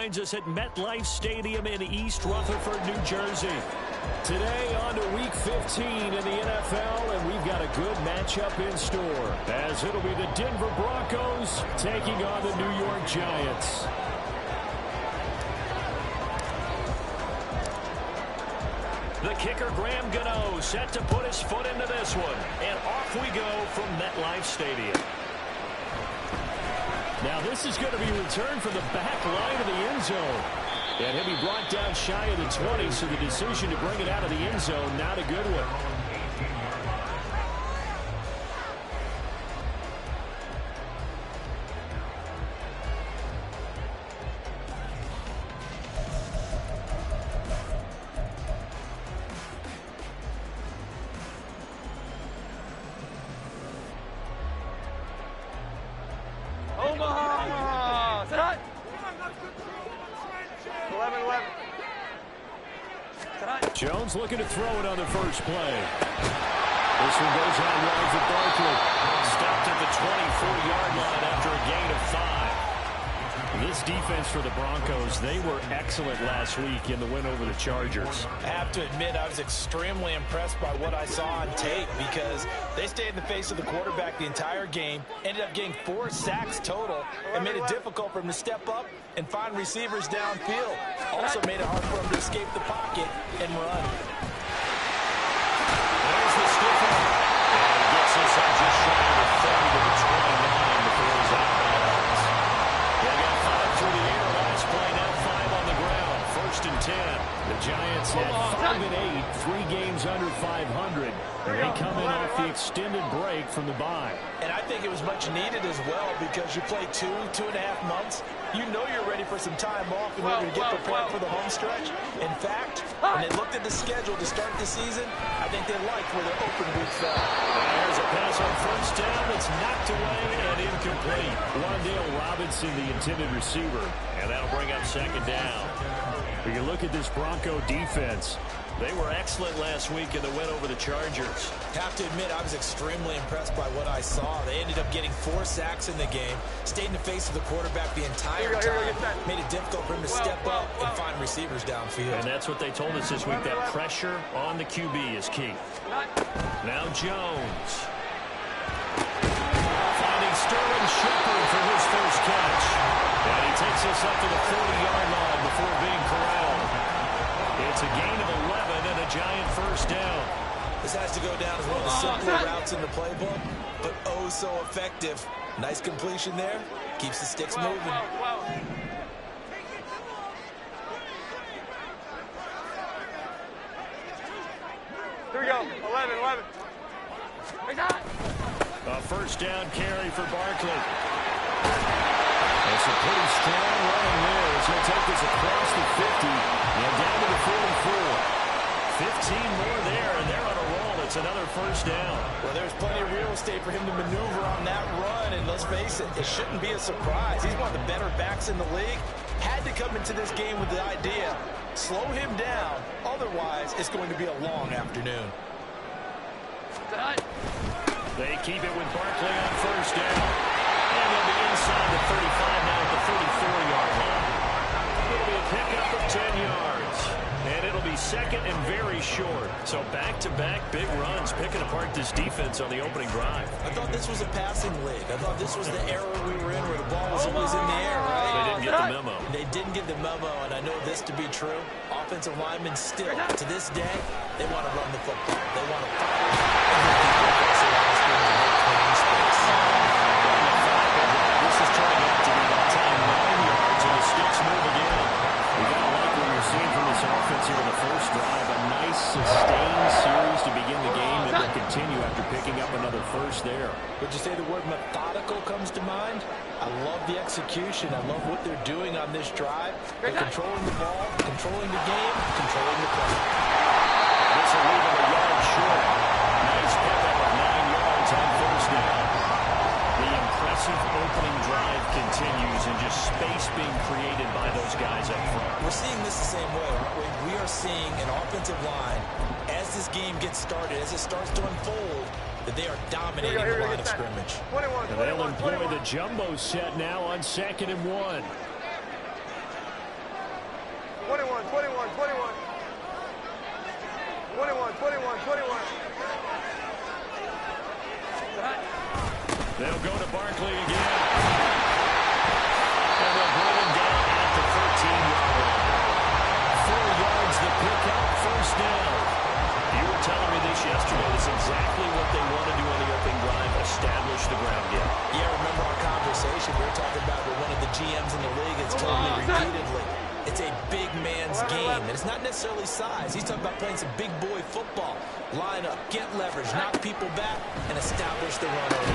joins us at MetLife Stadium in East Rutherford, New Jersey. Today on to Week 15 in the NFL, and we've got a good matchup in store, as it'll be the Denver Broncos taking on the New York Giants. The kicker, Graham Gano, set to put his foot into this one. And off we go from MetLife Stadium. Now this is going to be returned from the back line of the end zone. And he'll be brought down shy of the 20, so the decision to bring it out of the end zone, not a good one. Jones looking to throw it on the first play. This one goes on wide for Barkley. Stopped at the 24-yard line after a gain of 5. This defense for the Broncos, they were excellent last week in the win over the Chargers. I have to admit, I was extremely impressed by what I saw on tape because they stayed in the face of the quarterback the entire game, ended up getting 4 sacks total, and made it difficult for him to step up and find receivers downfield. Also made it hard for him to escape the pocket and run. There's the stiff arm. And he gets this up just shy of the 30 to the 29 before he's out of bounds. They got 5 through the air last play, now 5 on the ground. 1st and 10. The Giants had 5 and 8, 3 games under 500. And they come in off the extended break from the bye. And I think it was much needed as well because you play 2.5 months. You know you're ready for some time off in order to get prepared for the home stretch. In fact, when they looked at the schedule to start the season, I think they liked where their open week fell. There's a pass on 1st down. It's knocked away and incomplete. Wandale Robinson, the intended receiver. And that'll bring up 2nd down. When you look at this Bronco defense, they were excellent last week in the win over the Chargers. Have to admit, I was extremely impressed by what I saw. They ended up getting 4 sacks in the game, stayed in the face of the quarterback the entire time, made it difficult for him to step up and find receivers downfield. And that's what they told us this week, that pressure on the QB is key. Now Jones. Finding Sterling Shepard for his first catch. And he takes us up to the 40-yard line before being corralled. It's a gain of 11 and a Giant 1st down. This has to go down as one of the simpler routes in the playbook, but oh so effective. Nice completion there. Keeps the sticks moving. Here we go. 11. A 1st down carry for Barkley. It's a pretty strong running there as he'll take this across the 50 and down to the 44. 15 more there, and they're on a roll. It's another 1st down. Well, there's plenty of real estate for him to maneuver on that run, and let's face it, it shouldn't be a surprise. He's one of the better backs in the league. Had to come into this game with the idea, slow him down, otherwise it's going to be a long afternoon. They keep it with Barkley on 1st down. And they'll be inside the 35 now at the 34-yard line. It'll be a pickup of 10 yards. And it'll be 2nd and very short. So back-to-back big runs picking apart this defense on the opening drive. I thought this was a passing league. I thought this was the era we were in where the ball was always in the air, right? They didn't get the memo. They didn't get the memo, and I know this to be true. Offensive linemen still, to this day, they want to run the football. They want to fire and get the offense around the screen to make clean space. This is turning out to be about 9 yards, and the sticks move again. We got to like what we're seeing from this offense here in the first drive. A nice, sustained series to begin the game that will continue after picking up another 1st there. Would you say the word methodical comes to mind? I love the execution. I love what they're doing on this drive. They're controlling the ball, controlling the game, controlling the play. This will leave him a yard short. Nice pickup of 9 yards on 1st down. The impressive opening drive continues and just space being created by those guys up front. We're seeing this the same way, aren't we? We are seeing an offensive line, as this game gets started, as it starts to unfold, that they are dominating the line of scrimmage. And they'll employ the jumbo set now on 2nd and 1. 21, 21. 21, 21, 21. They'll go to Barkley again. And they'll bring him down at the 13-yard line. 4 yards the pick out, first down. You were telling me this yesterday. It's exactly what they want to do on the opening drive, establish the ground game. Yeah, remember our conversation? We were talking about what one of the GMs in the league has told me repeatedly. It's a big man's game, and it's not necessarily size. He's talking about playing some big boy football. Line up, get leverage, knock people back, and establish the run over.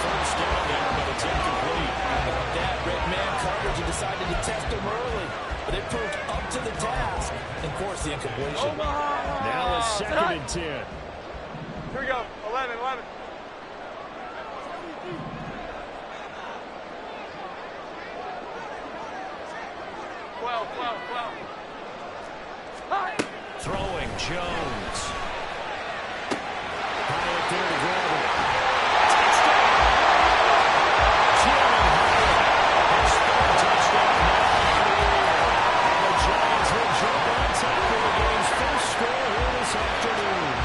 First down there, but it's incomplete. That red man coverage, he decided to test him early, but they proved up to the task and forced the incompletion. Now it's 2nd and 10. Here we go. 11, 11. 12, 12, 12. Throwing Jones. High up there to grab it. Touchdown! Jalen Hyatt has scored a touchdown now in the career. And the Giants will jump on top of the game's first score here this afternoon.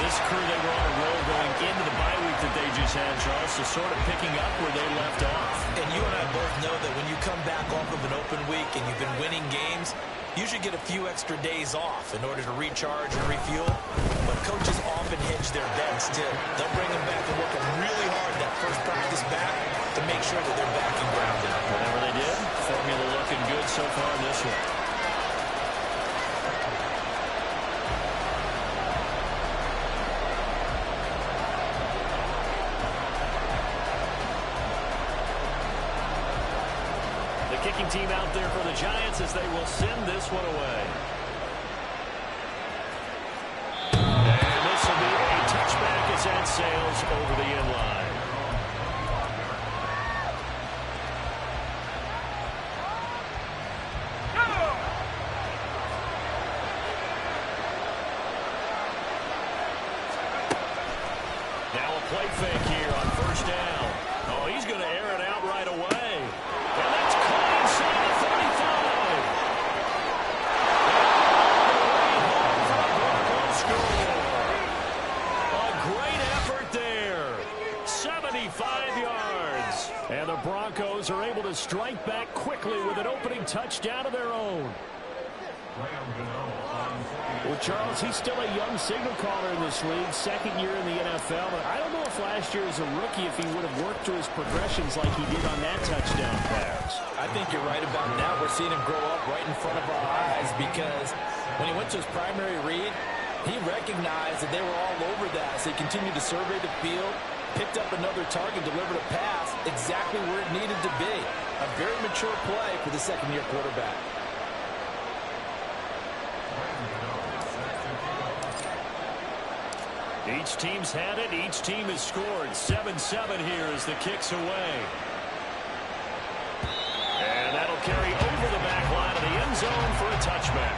This crew, they were on a roll going into the bye week that they just had, Charles, so sort of picking up where they left off. And you and I both know that when you come back off of an open week and you've been winning games, you should get a few extra days off in order to recharge and refuel. But coaches often hedge their bets, too. They'll bring them back and work them really hard that first practice back to make sure that they're back and grounded. Whatever they did, formula looking good so far in this one. Kicking team out there for the Giants as they will send this one away. And this will be a touchback as that sails over the end line. Now a play fake here on first down. Oh, he's going to air it out right away. And that's caught inside the 35. A great effort there. 75 yards. And the Broncos are able to strike back quickly with an opening touchdown of their own. Well, Charles, he's still a young signal caller in this league, second year in the NFL. But I don't know if last year as a rookie, if he would have worked through his progressions like he did on that touchdown pass. I think you're right about that. We're seeing him grow up right in front of our eyes because when he went to his primary read, he recognized that they were all over that. So he continued to survey the field, picked up another target, delivered a pass exactly where it needed to be. A very mature play for the second-year quarterback. Each team's had it. Each team has scored. 7-7 here as the kick's away. And that'll carry over the back line of the end zone for a touchback.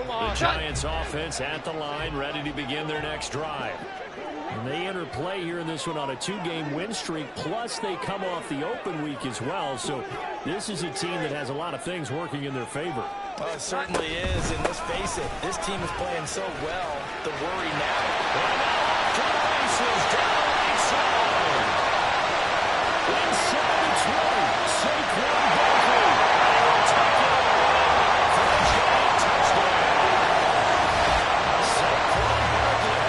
The Giants offense at the line, ready to begin their next drive. And they enter play here in this one on a 2-game win streak, plus they come off the open week as well. So this is a team that has a lot of things working in their favor. Well, it certainly is, and let's face it, this team is playing so well, the worry now. To the races, down the right side. Inside the 20, Saquon Barkley. And he will take it away for a Giant touchdown. Saquon Barkley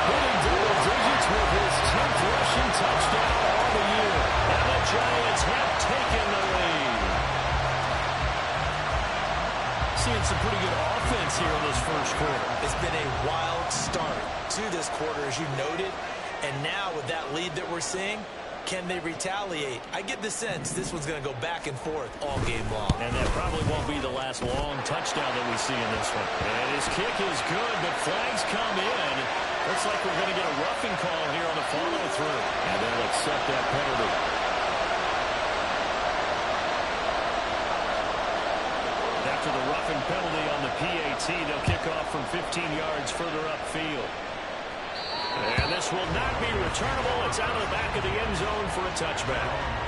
hitting double digits with his 10th rushing touchdown on the year. And the Giants have taken the lead. Seeing some pretty good offense here in this first quarter. It's been a wild start to this quarter, as you noted. And now with that lead that we're seeing, can they retaliate? I get the sense this one's going to go back and forth all game long. And that probably won't be the last long touchdown that we see in this one. And his kick is good, but flags come in. Looks like we're going to get a roughing call here on the follow-through. And they'll accept that penalty. After the roughing penalty on the PAT, they'll kick off from 15 yards further upfield. pass will not be returnable. It's out of the back of the end zone for a touchback.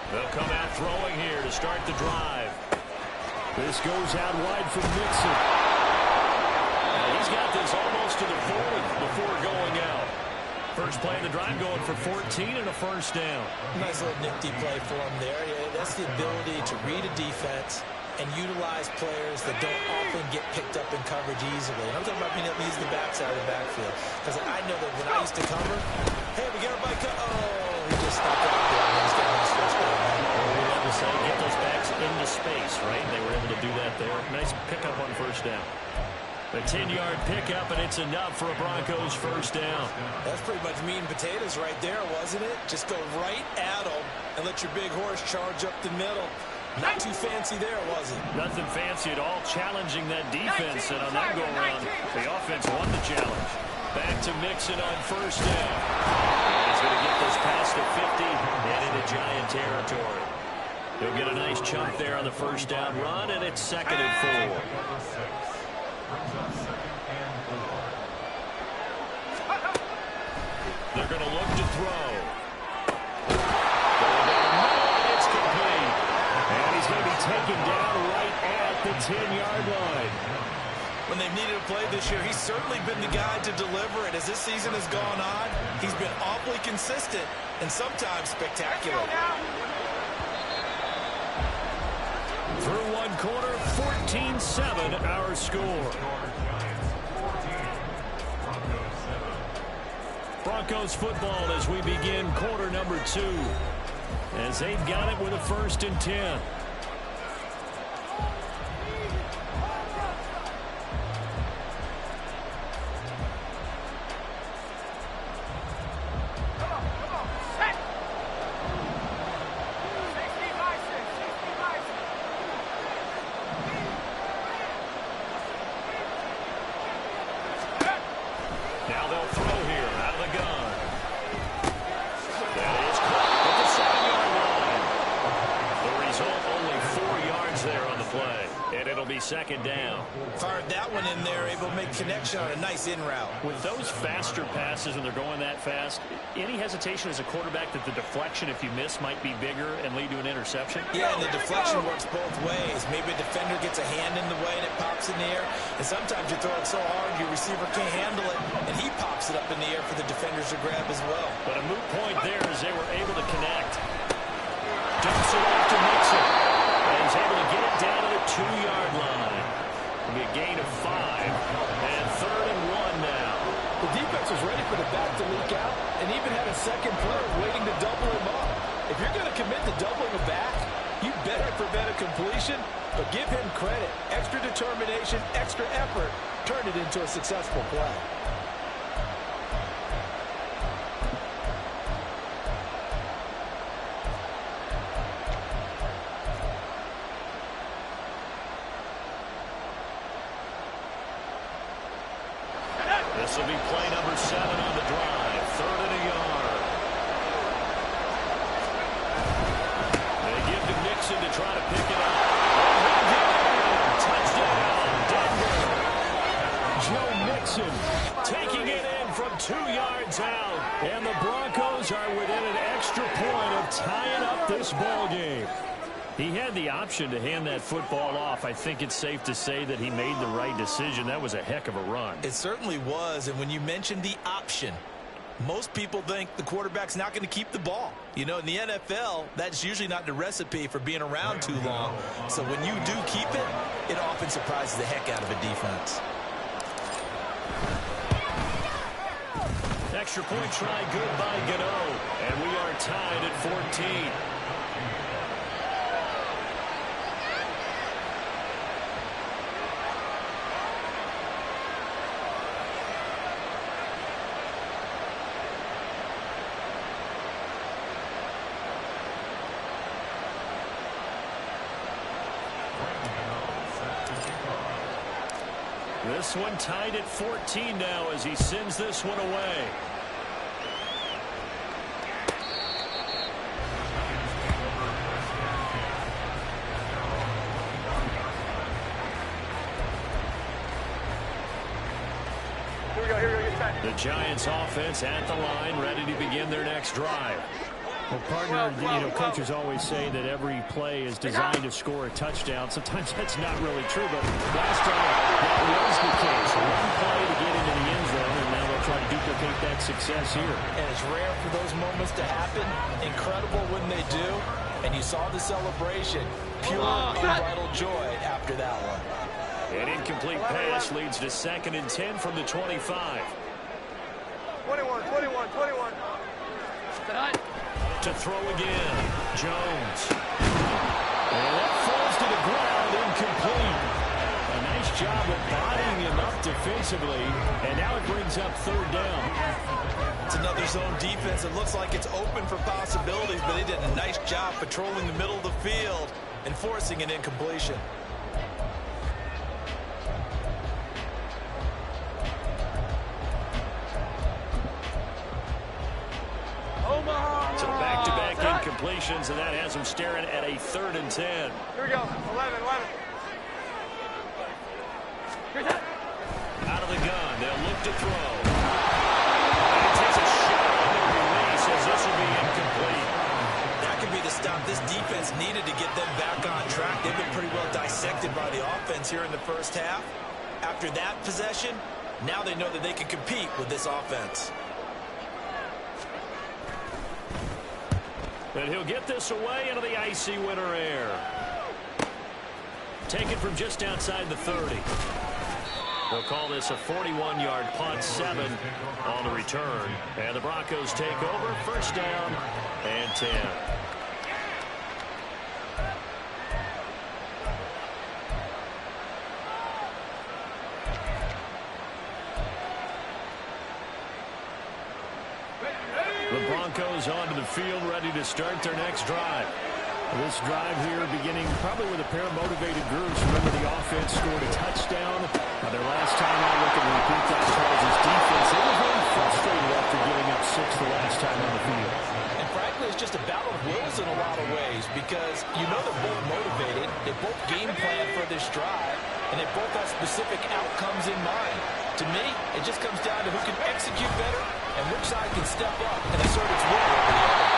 They'll come out throwing here to start the drive. This goes out wide for Mixon. He's got this almost to the 40 before going out. First play of the drive going for 14 and a first down. Nice little nifty play for him there. Yeah, that's the ability to read a defense and utilize players that don't often get picked up in coverage easily. And I'm talking about being able to use the backside of the backfield. Because I know that when I used to cover, hey, we got our bike. Oh, he just stopped out there. He's getting his first down. Well, we have to say, get those backs into space, right? They were able to do that there. Nice pickup on first down. A 10-yard pickup, and it's enough for a Broncos first down. That's pretty much meat and potatoes right there, wasn't it? Just go right at them and let your big horse charge up the middle. Not too fancy there, was it? Nothing fancy at all, challenging that defense, and on that go-around, the offense won the challenge. Back to Mixon on first down. And he's going to get this past the 50 and into Giant territory. He'll get a nice chunk there on the first down run, and it's 2nd and 4. They're going to look to throw. Going down the middle, and it's complete. And he's going to be taken down right at the 10-yard line. When they've needed a play this year, he's certainly been the guy to deliver it. As this season has gone on, he's been awfully consistent and sometimes spectacular. Through one quarter, 14-7 our score. Broncos football as we begin quarter number 2. As they've got it with a 1st and 10. Now they'll throw here out of the gun. That is caught at the 7-yard line. The result, only 4 yards there on the play. And it'll be 2nd down. Fired that one in there, able to make connection on a nice in route. With those faster passes when they're going that fast, any hesitation as a quarterback that the deflection, if you miss, might be bigger and lead to an interception? Yeah, and the deflection works both ways. Maybe a defender gets a hand in the way and it pops in the air. And sometimes you throw it so hard your receiver can't handle it, and he pops it up in the air for the defenders to grab as well. But a moot point there as they were able to connect. Dumps it off to Mixon. And he's able to get it down to the 2-yard line. It'll be a gain of 5. And 3rd and 1 now. The defense was ready for the back to leak out and even had a second player waiting to double him up. If you're going to commit to doubling a back, you better prevent a completion, but give him credit. Extra determination, extra effort, turn it into a successful play. This will be play number 7 on the drive. 3rd and a yard. They give to Mixon to try to pick it up. Touchdown, Denver. Joe Mixon taking it in from 2 yards out. And the Broncos are within an extra point of tying up this ball game. He had the option to hand that football off. I think it's safe to say that he made the right decision. That was a heck of a run. It certainly was, and when you mentioned the option, most people think the quarterback's not going to keep the ball. You know, in the NFL, that's usually not the recipe for being around too long. So when you do keep it, it often surprises the heck out of a defense. Extra point try good by Gano, and we are tied at 14. This one tied at 14 now as he sends this one away. Here we go, get tight. The Giants offense at the line, ready to begin their next drive. Well, partner, coaches always say that every play is designed to score a touchdown. Sometimes that's not really true, but last time that was the case. One play to get into the end zone, and now they'll try to duplicate that success here. And it's rare for those moments to happen. Incredible when they do. And you saw the celebration. Pure, unbridled joy after that one. An incomplete pass leads to 2nd and 10 from the 25. 21. To throw again. Jones. And that falls to the ground, incomplete. A nice job of bodying him up defensively, and now it brings up 3rd down. It's another zone defense. It looks like it's open for possibilities, but they did a nice job patrolling the middle of the field and forcing an incompletion. So back-to-back incompletions, and that has them staring at a 3rd and 10. Here we go, 11. Out of the gun, they'll look to throw. And he takes a shot on the release as this will be incomplete. That could be the stop this defense needed to get them back on track. They've been pretty well dissected by the offense here in the first half. After that possession, now they know that they can compete with this offense. And he'll get this away into the icy winter air. Taken from just outside the 30. They'll call this a 41-yard punt, 7 on the return. And the Broncos take over, 1st down and 10. The Broncos onto the field, ready to start their next drive. This drive here beginning probably with a pair of motivated groups. Remember, the offense scored a touchdown. Their last time out, look at the repeat that Charles' defense. They were very frustrated after giving up 6 the last time on the field. And frankly, it's just a battle of wills in a lot of ways because you know they're both motivated. They both game plan for this drive, and they both have specific outcomes in mind. To me, it just comes down to who can execute better and which side can step up and assert its will over the other.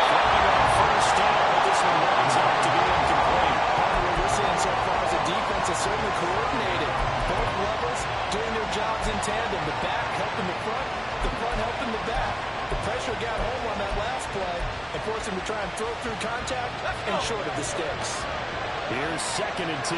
Throwing on 1st down, but this one winds up to be incomplete. What we're seeing so far is the defense is certainly coordinated. Both levels doing their jobs in tandem. The back helping the front helping the back. The pressure got home on that last play and forced him to try and throw through contact and short of the sticks. Here's 2nd and 10.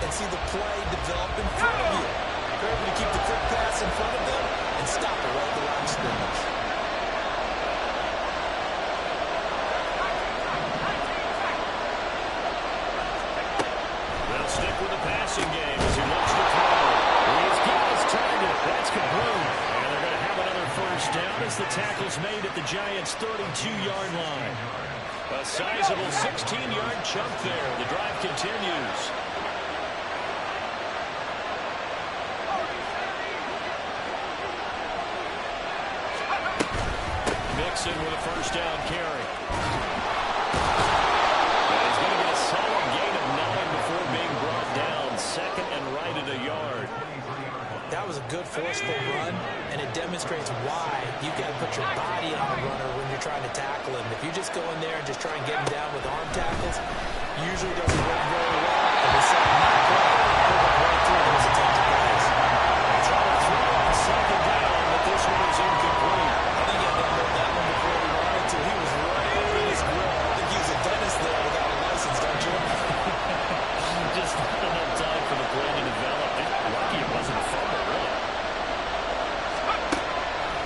See the play develop in front of you. They're able to keep the quick pass in front of them and stop it right at the line of scrimmage. They'll stick with the passing game as he looks to throw. He's got his target. That's complete. And they're going to have another 1st down as the tackle's made at the Giants' 32-yard line. A sizable 16-yard chunk there. The drive continues. Mixon with a 1st down carry. And he's going to get a solid gain of 9 before being brought down. 2nd and right at a yard. That was a good forceful run, and it demonstrates why you've got to put your body on a runner when you're trying to tackle him. If you just go in there and just try and get him down with arm tackles, usually doesn't work very well. And we saw him not play. He'll go right through those attempted plays. Trying to throw on 2nd down, but this one is incomplete. I think he had that one before he wanted to. He was right up in his grill. I think he was a dentist there without a license, don't you? Just not enough time for the play to develop. Lucky it wasn't a fumble, really.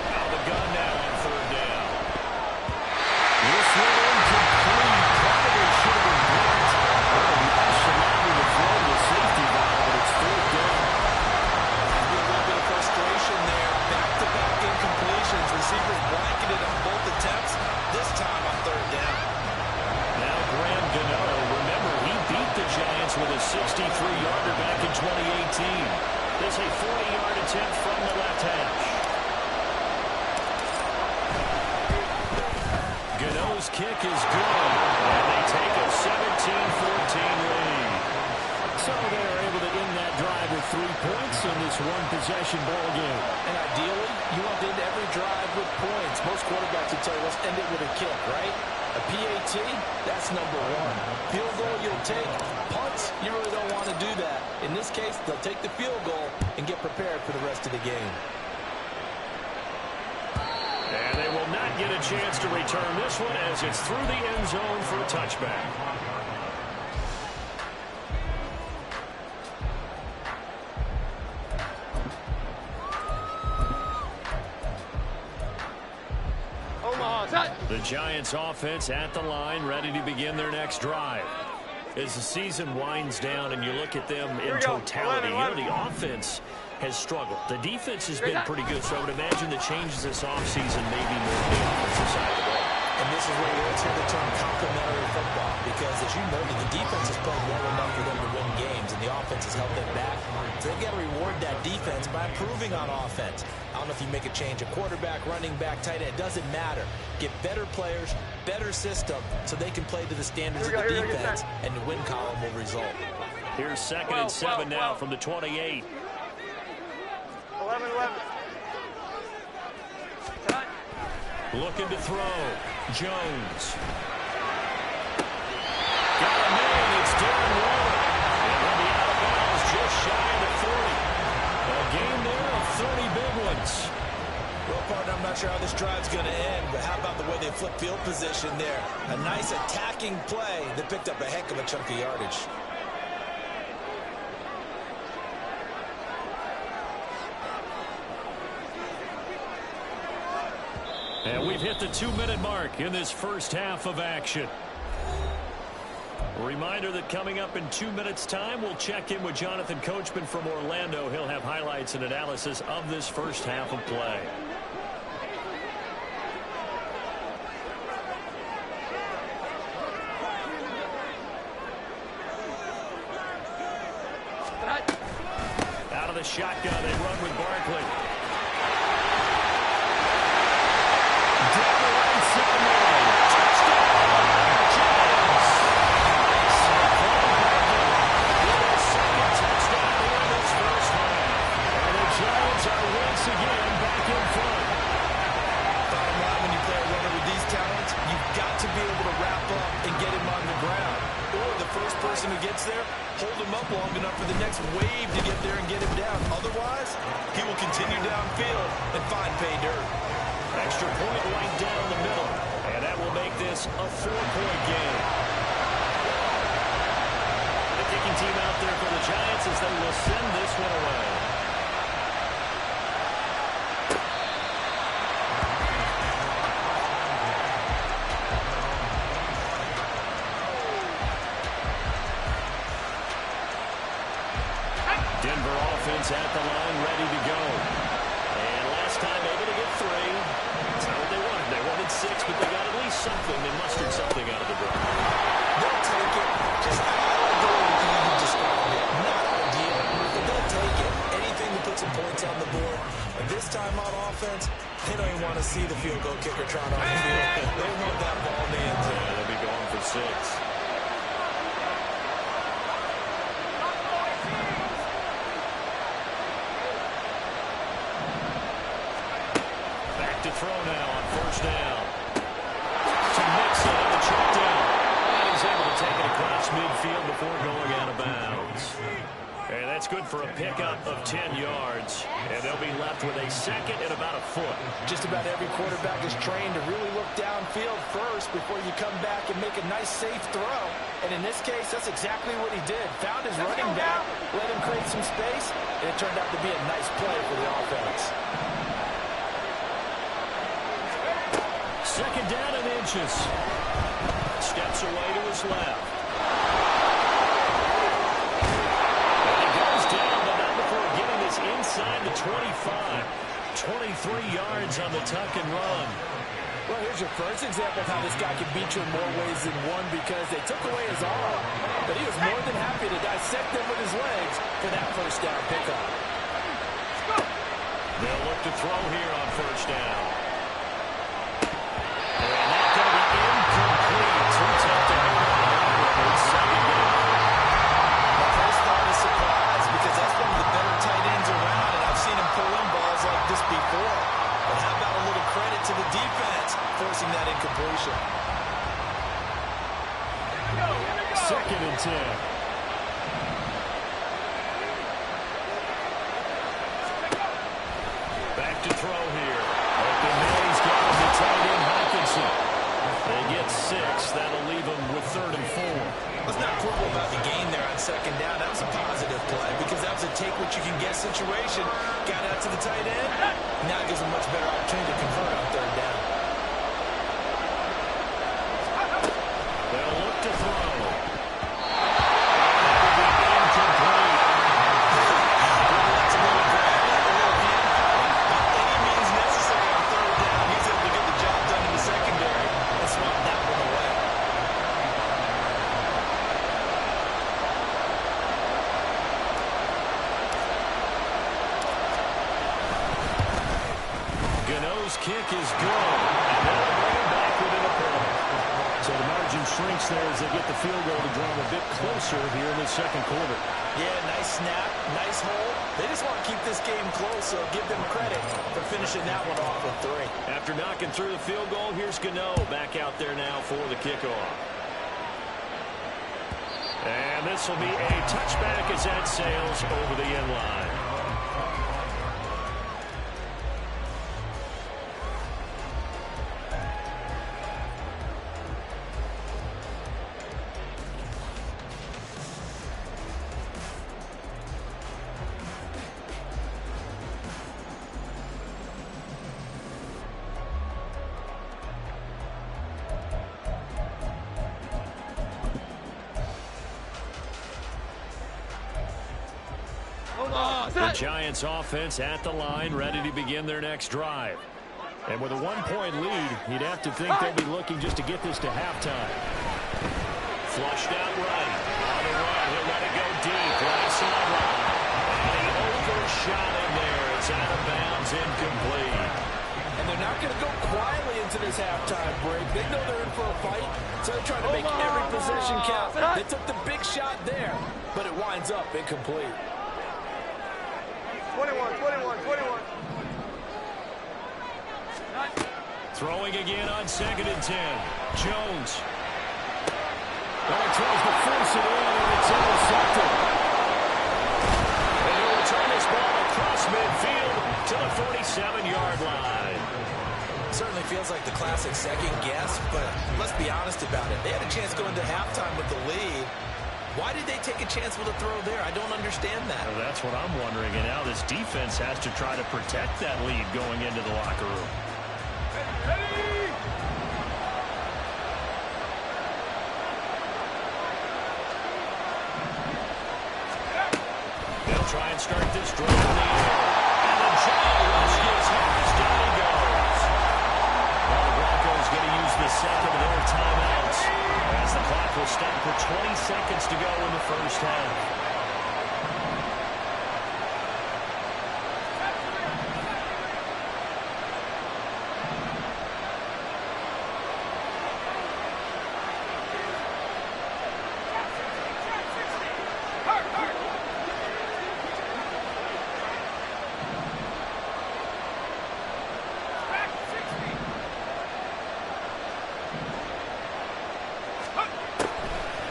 Out of the gun now on 3rd down. This one incomplete. Probably should have been blocked. 40-yard attempt from the left hash. Gano's kick is good, and they take a 17-14 lead. So they're able to end that drive with 3 points in this one-possession ball game. And ideally, you want to end every drive with points. Most quarterbacks would tell you, let's end it with a kick, right? A PAT, that's number one. Field goal, you'll take. Punts, you really don't want to do that. In this case, they'll take the field goal and get prepared for the rest of the game. And they will not get a chance to return this one as it's through the end zone for a touchback. The Giants offense at the line, ready to begin their next drive. As the season winds down and you look at them in totality, the offense has struggled. The defense has been pretty good, so I would imagine the changes this offseason may be more on the offensive side of the ball. And this is where you always hear the term complementary football, because as you noted, the defense has played well enough for them to win games, and the offense has helped them back. So they've got to reward that defense by improving on offense. I don't know if you make a change, a quarterback, running back, tight end, it doesn't matter. Get better players, better system, so they can play to the standards of the defense, and the win column will result. Here's 2nd and 7 now from the 28. 11. Looking to throw. Jones. Got a man. It's Darren Waller. And he'll be out of bounds just shy of the 30. A game there of 30 big ones. Well, partner, I'm not sure how this drive's going to end, but how about the way they flip field position there? A nice attacking play that picked up a heck of a chunk of yardage. And we've hit the 2-minute mark in this first half of action. A reminder that coming up in 2 minutes' time, we'll check in with Jonathan Coachman from Orlando. He'll have highlights and analysis of this first half of play. Out of the shotgun, they run with Barkley. Who gets there, hold him up long enough for the next wave to get there and get him down. Otherwise, he will continue downfield and find pay dirt. Extra point right down the middle, and that will make this a 4-point game. The kicking team out there for the Giants as they will send this one away. Denver offense at the line, ready to go. And last time able to get 3. That's not what they wanted. They wanted 6, but they got at least something. They mustered something out of the drive. They'll take it. Just I don't know how you describe it. Not ideal, but they'll take it. Anything to put some points on the board. And this time on offense, they don't even want to see the field goal kicker trot on the field. They want that ball in the end zone. Yeah, they'll be going for 6. To throw now on first down. To Mixon on the check down. And he's able to take it across midfield before going out of bounds. And that's good for a pickup of 10 yards. And they'll be left with a 2nd and about a foot. Just about every quarterback is trained to really look downfield first before you come back and make a nice, safe throw. And in this case, that's exactly what he did. Found his running back, let him create some space, and it turned out to be a nice play for the offense. 2nd down and inches. Steps away to his left. And he goes down, but not before getting this inside the 25. 23 yards on the tuck and run. Well, here's your first example of how this guy can beat you in more ways than one, because they took away his arm, but he was more than happy to dissect them with his legs for that first down pickup. They'll look to throw here on first down. And that's going to be incomplete. Too tough to hit on the second down. My first thought is surprise because that's one of the better tight ends around, and I've seen him pull in balls like this before. But how about a little credit to the defense forcing that incompletion? Second and 10. Back to throw here. Open Mays got him to tight end Hawkinson. They get 6. That'll leave them with 3rd and 4. Let's not quibble about the gain there on second down. That was a positive play because that was a take-what-you-can-get situation. Got out to the tight end. Now it gives them much better opportunity to convert on 3rd down. They'll look to throw. Kick is good, and they'll bring him back within a point. So the margin shrinks there as they get the field goal to draw them a bit closer here in the second quarter. Yeah, nice snap, nice hole. They just want to keep this game close, so give them credit for finishing that one off with 3. After knocking through the field goal, here's Gano back out there now for the kickoff. And this will be a touchback as that sails over the end line. The Giants offense at the line, ready to begin their next drive. And with a 1-point lead, you'd have to think they'll be looking just to get this to halftime. Flushed out right. On the run, he'll let it go deep. Right sideline. And he overshot him there. It's out of bounds, incomplete. And they're not going to go quietly into this halftime break. They know they're in for a fight, so they're trying to make every possession count. They took the big shot there, but it winds up incomplete. 21. Throwing again on 2nd and 10. Jones. Well, he tries to force it in, and it's intercepted. And he'll return this ball across midfield to the 47-yard line. Certainly feels like the classic second guess, but let's be honest about it. They had a chance going into halftime with the lead. Why did they take a chance with a throw there? I don't understand that. Well, that's what I'm wondering. And now this defense has to try to protect that lead going into the locker room. They'll try and start this drive in the air. And the Jaguars gets his. Down he goes. Well, the Broncos going to use the second of their timeouts as the clock will stop for 20 seconds to go in the first half.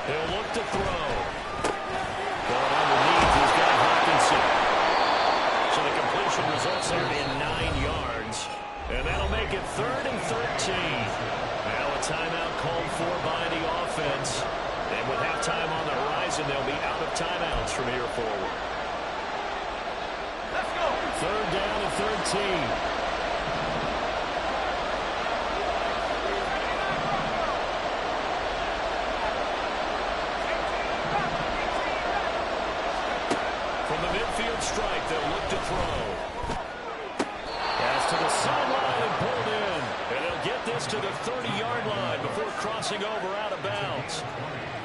He'll look to throw. Going underneath, he's got Hawkinson. So the completion results there in 9 yards. And that'll make it 3rd and 13. Now a timeout called for by the offense. And with halftime on the horizon, they'll be out of timeouts from here forward. Let's go. 3rd down and 13. Strike, they'll look to throw. Pass to the sideline and pulled in. And they'll get this to the 30-yard line before crossing over out of bounds.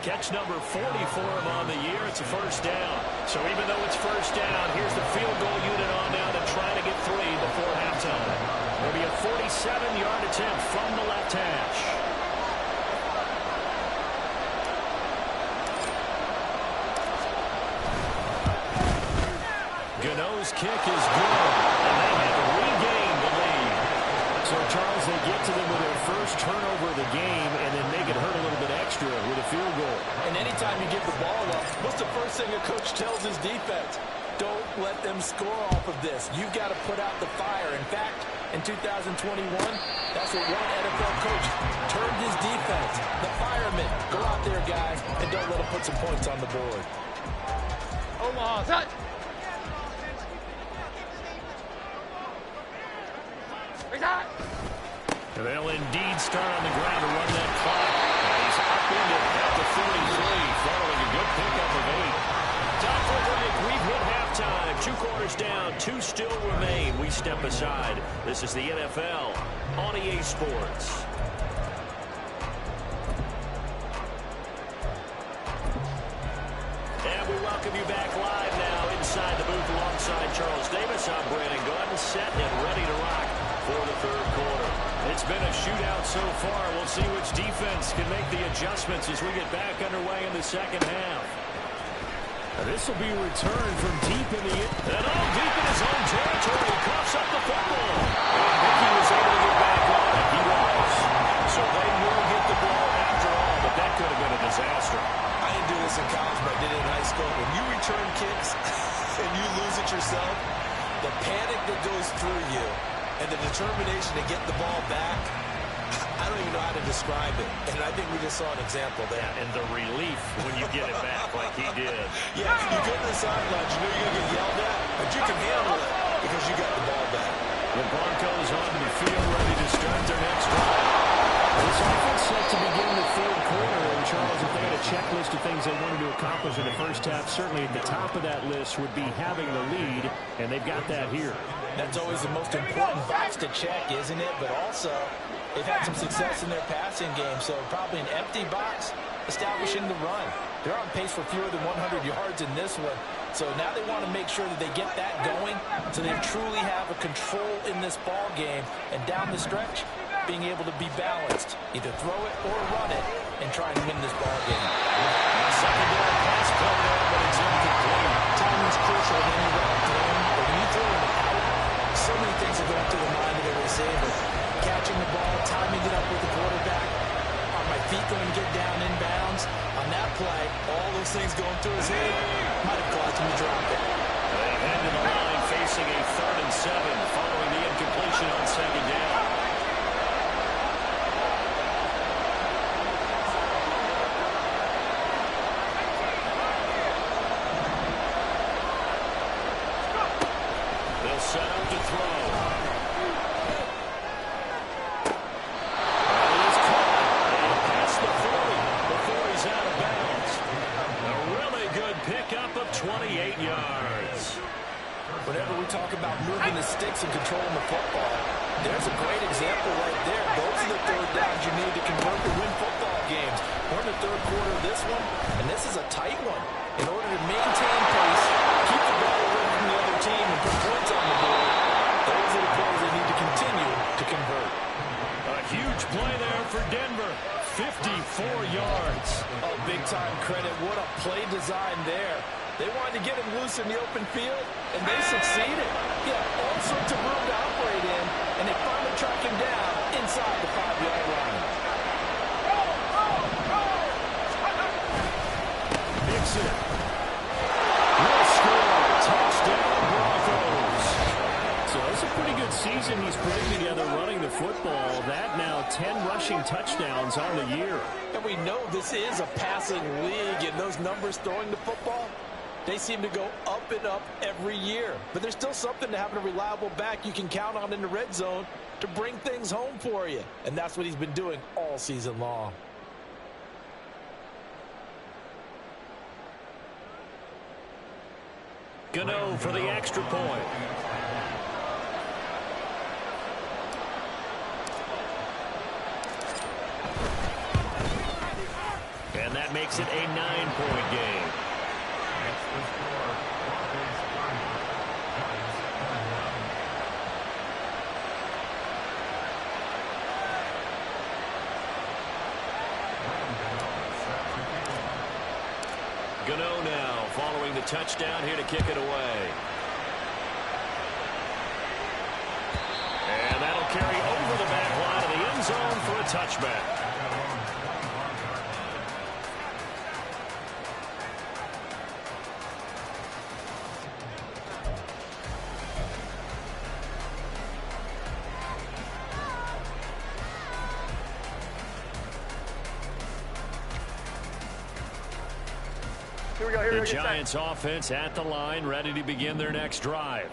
Catch number 40 for him on the year. It's a first down. So even though it's first down, here's the field goal unit on now to try to get 3 kick is good, and they have regained the lead. So, Charles, they get to them with their first turnover of the game and then make it hurt a little bit extra with a field goal. And anytime you give the ball up, what's the first thing a coach tells his defense? Don't let them score off of this. You've got to put out the fire. In fact, in 2021, that's what one NFL coach turned his defense. The firemen. Go out there, guys, and don't let them put some points on the board. Omaha, touch. They'll indeed start on the ground to run that clock. And he's upended at the 43, following a good pickup of 8. Time for a break. We've hit halftime. 2 quarters down. 2 still remain. We step aside. This is the NFL on EA Sports. And we welcome you back live now inside the booth alongside Charles Davis. I'm Brandon Gunn, set and ready to rock for the third quarter. It's been a shootout so far. We'll see which defense can make the adjustments as we get back underway in the second half. This will be returned from deep in the and all deep in his own territory. He coughs up the football. I think he was able to get back on it. He was. So they will get the ball after all, but that could have been a disaster. I didn't do this in college, but I did it in high school. When you return kicks and you lose it yourself, the panic that goes through you and the determination to get the ball back, I don't even know how to describe it. And I think we just saw an example there. And the relief when you get it back like he did. Yeah, you go to the sidelines, you know you're going to get yelled at, but you can handle it because you got the ball back. The Broncos onto the field ready to start their next drive. This offense set to begin the third quarter. And Charles, if they had a checklist of things they wanted to accomplish in the first half, certainly at the top of that list would be having the lead, and they've got that here. That's always the most important box to check, isn't it? But also, they've had some success in their passing game, so probably an empty box establishing the run. They're on pace for fewer than 100 yards in this one. So now they want to make sure that they get that going so they truly have a control in this ball game. And down the stretch, being able to be balanced. Either throw it or run it and try and win this ball game. Second down pass coming out, but it's incomplete. Timing's crucial when you run a throwing, but when you throw it out, so many things are going through the mind of the receiver. Catching the ball, timing it up with the quarterback. Are my feet going to get down in bounds? On that play, all those things going through his head might have caused him to drop it. They head to the line facing a 3rd and 7 following the incompletion on second down. They'll set up to throw. And he's caught. And past the 40 before he's out of bounds. A really good pickup of 28 yards. Whenever we talk about moving the sticks and controlling the football, there's a great example right there. Those are the third downs you need to convert to win football games. We're in the third quarter of this one, and this is a tight one. In order to maintain pace, keep the ball away from the other team, and put points on the board, those are the plays they need to continue to convert. A huge play there for Denver. 54 yards. Oh, big-time credit. What a play design there. They wanted to get him loose in the open field, and they succeeded. He had all sorts of room to operate in, and they finally track him down inside the 5-yard line. Mixon. Will score. Touchdown, Broncos. So it's a pretty good season he's putting together running the football. That now 10 rushing touchdowns on the year. And we know this is a passing league, and those numbers throwing the football, they seem to go up and up every year. But there's still something to having a reliable back you can count on in the red zone to bring things home for you. And that's what he's been doing all season long. Gano for the extra point. And that makes it a 9-point game. Gano now following the touchdown here to kick it away. zone for a touchback. Here The Giants offense at the line, ready to begin their next drive.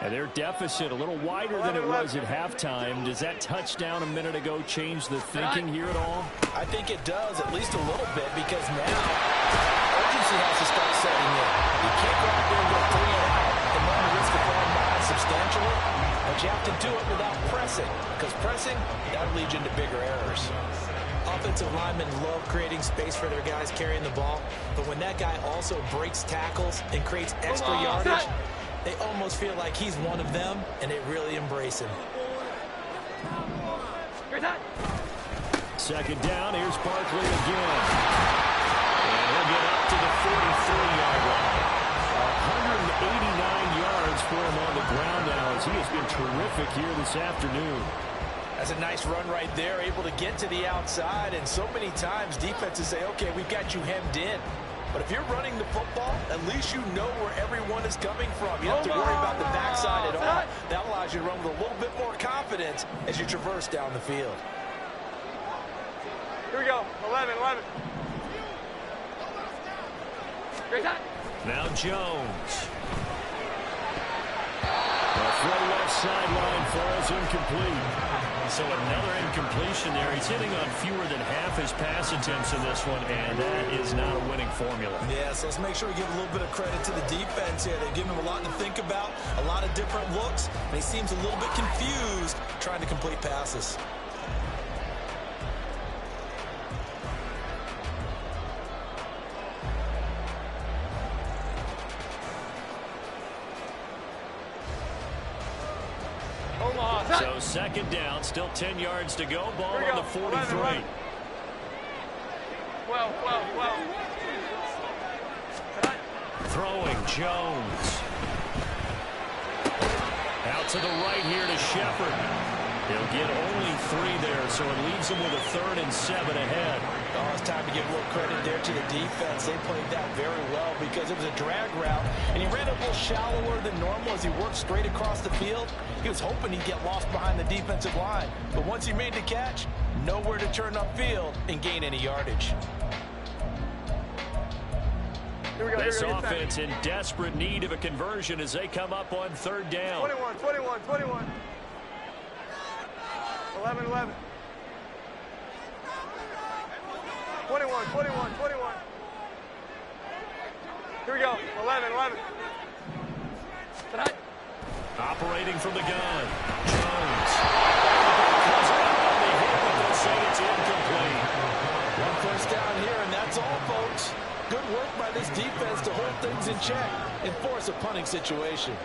And their deficit a little wider than it was at halftime. Does that touchdown a minute ago change the thinking here at all? I think it does, at least a little bit, because now urgency has to start setting in. You can't go out there and go 3 and out and run the risk of falling behind substantially, but you have to do it without pressing, because pressing, that'll lead you into bigger errors. Offensive linemen love creating space for their guys carrying the ball, but when that guy also breaks tackles and creates extra yardage, they almost feel like he's one of them, and they really embrace him. Second down, here's Barkley again. And he'll get up to the 43-yard line. 189 yards for him on the ground now, as he has been terrific here this afternoon. That's a nice run right there, able to get to the outside, and so many times defenses say, okay, we've got you hemmed in. But if you're running the football, at least you know where everyone is coming from. You don't have to worry about the backside at all. That allows you to run with a little bit more confidence as you traverse down the field. Here we go. 11. Great time. Now Jones. The throw left sideline falls incomplete. So another incompletion there. He's hitting on fewer than half his pass attempts in this one, and that is not a winning formula. Yeah, so let's make sure we give a little bit of credit to the defense here. They've given him a lot to think about, a lot of different looks, and he seems a little bit confused trying to complete passes. So second down, still 10 yards to go. Ball on the 43. 12. Throwing Jones. Out to the right here to Shepard. He'll get only 3 there, so it leaves him with a 3rd and 7 ahead. Oh, it's time to give a little credit there to the defense. They played that very well because it was a drag route, and he ran a little shallower than normal as he worked straight across the field. He was hoping he'd get lost behind the defensive line, but once he made the catch, nowhere to turn upfield and gain any yardage. This offense in desperate need of a conversion as they come up on 3rd down. 21. 11. 21. Here we go. 11. Operating from the gun. Jones. They'll say it's incomplete. 1 first down here, and that's all, folks. Good work by this defense to hold things in check and force a punting situation.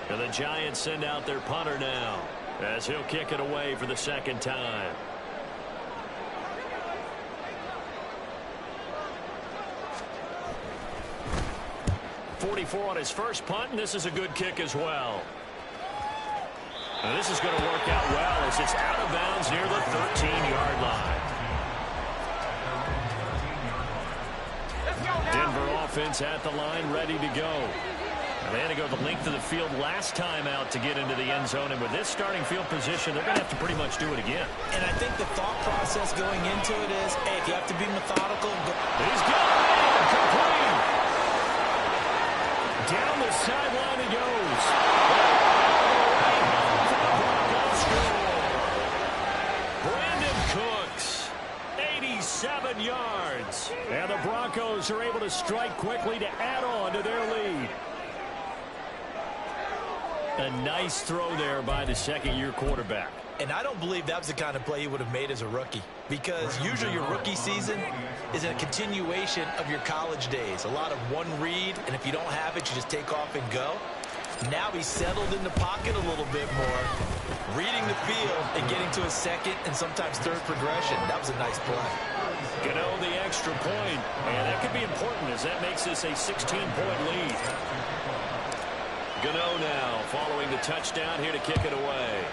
And the Giants send out their punter now, as he'll kick it away for the 2nd time. .44 on his first punt, and this is a good kick as well. And this is going to work out well as it's out of bounds near the 13-yard line. Denver offense at the line, ready to go. They had to go the length of the field last time out to get into the end zone, and with this starting field position, they're going to have to pretty much do it again. And I think the thought process going into it is, hey, you have to be methodical. He's got it, complete. Down the sideline he goes. Brandon Cooks, 87 yards. And the Broncos are able to strike quickly to add on to their lead. A nice throw there by the 2nd-year quarterback. And I don't believe that was the kind of play he would have made as a rookie, because usually your rookie season is a continuation of your college days. A lot of one read, and if you don't have it, you just take off and go. Now he's settled in the pocket a little bit more, reading the field and getting to a 2nd and sometimes 3rd progression. That was a nice play. Gano the extra point, and that could be important as that makes this a 16-point lead. Gano now following the touchdown here to kick it away.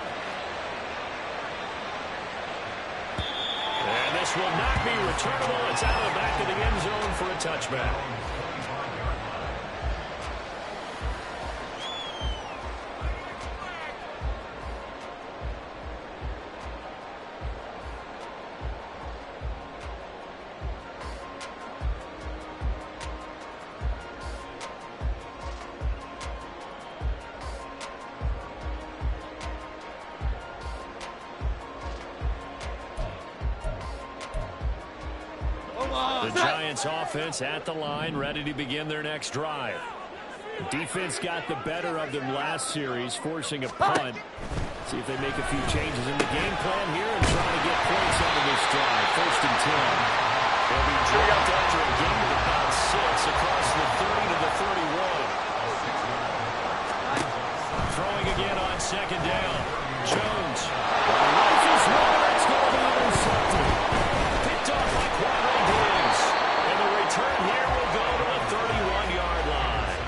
pass will not be returnable. It's out of the back of the end zone for a touchback. The Giants offense at the line, ready to begin their next drive. Defense got the better of them last series, forcing a punt. See if they make a few changes in the game plan here and try to get points out of this drive. 1st and 10. They'll be dropped after a gain of about 6 across the 30 to the 31. Throwing again on 2nd down. Jones. Rifles one. It's going to be intercepted. Picked off by Quandre Diggs. And the return here will go to the 31-yard line.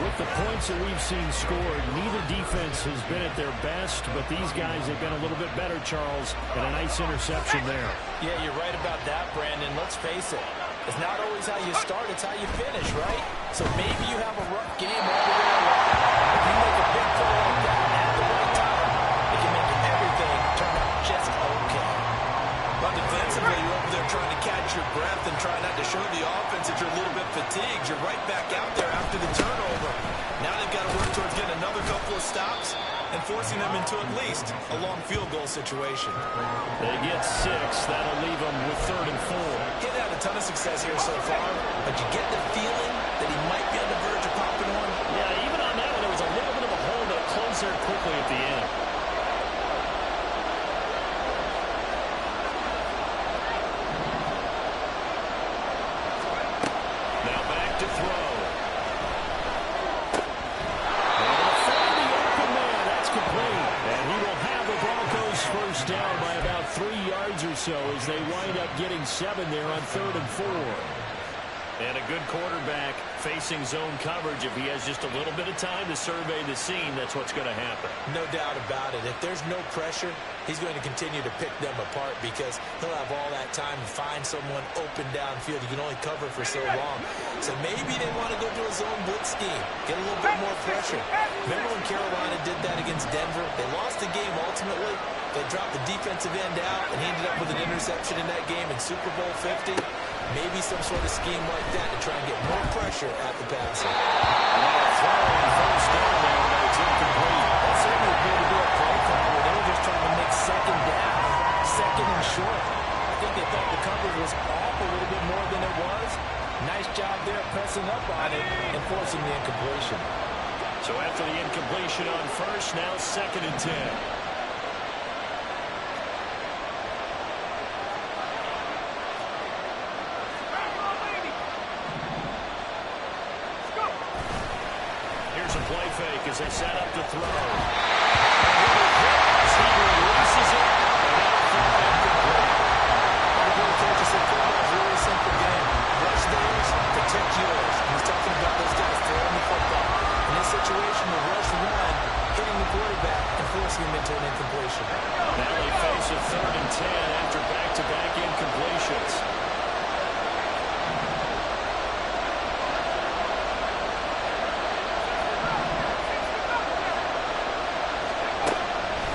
With the points that we've seen scored, neither defense has been at their best, but these guys have been a little bit better, Charles, and a nice interception there. Yeah, you're right about that, Brandon. Let's face it. It's not always how you start, it's how you finish, right? So maybe you have a rough game over there. If you make a big play like that at the right time, it can make everything turn out just okay. But defensively, you're over there trying to catch your breath and try not to show the offense that you're a little bit fatigued. You're right back out there after the turnover. Now they've got to work towards getting another couple of stops and forcing them into at least a long field goal situation. They get 6. That'll leave them with 3rd and 4. He's had a ton of success here so far, but you get the feeling that he might be on the verge of popping one. Yeah, even on that one, there was a little bit of a hole that closed there quickly at the end. Now back to throw. And he will have the Broncos first down by about 3 yards or so as they wind up getting 7 there on 3rd and 4. And a good quarterback facing zone coverage. If he has just a little bit of time to survey the scene, that's what's going to happen. No doubt about it. If there's no pressure, he's going to continue to pick them apart because he'll have all that time to find someone open downfield. You can only cover for so long. So maybe they want to go to a zone blitz scheme, get a little bit more pressure. Remember when Carolina did that against Denver? They lost the game ultimately. They dropped the defensive end out, and he ended up with an interception in that game in Super Bowl 50. Maybe some sort of scheme like that to try and get more pressure at the passer. Throwing first down there, but it's incomplete. That certainly appeared to be a play call where they were just trying to make 2nd down, 2nd and short. I think they thought the coverage was off a little bit more than it was. Nice job there pressing up on it and forcing the incompletion. So after the incompletion on first, now 2nd and 10. Here's a play fake as they set up to throw. He releases it. Football is a really simple game. Rush theirs, protect yours. And he's talking about those guys throwing the football. In this situation, the rush one, hitting the quarterback and forcing him into an incompletion. Now they face a 3rd and 10 after back-to-back incompletions.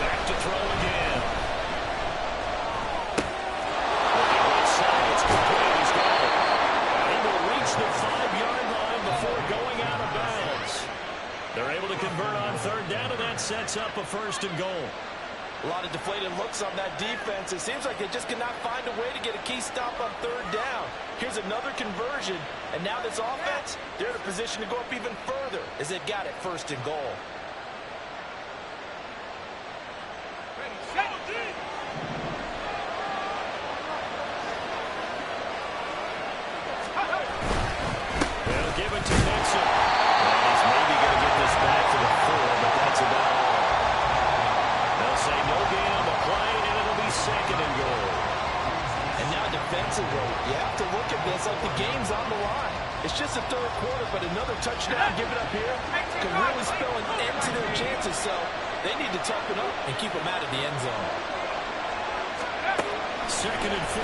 Back to throw again. Looking right side, it's complete. He's got it. He will reach the 5-yard line before going out of bounds. They're able to convert on 3rd down, and that sets up a 1st and goal. A lot of deflated looks on that defense. It seems like they just cannot find a way to get a key stop on 3rd down. Here's another conversion, and now this offense, they're in a position to go up even further as they've got it 1st and goal. They'll give it to Mixon. And he's maybe going to get this back to the 4, but that's about all. They'll say no gain on the play, and it'll be 2nd and goal. And now defensively, you have to look at this like the game's on the line. It's just the 3rd quarter, but another touchdown given up here could really spell an end to their chances. So they need to toughen up and keep them out of the end zone. 2nd and 4.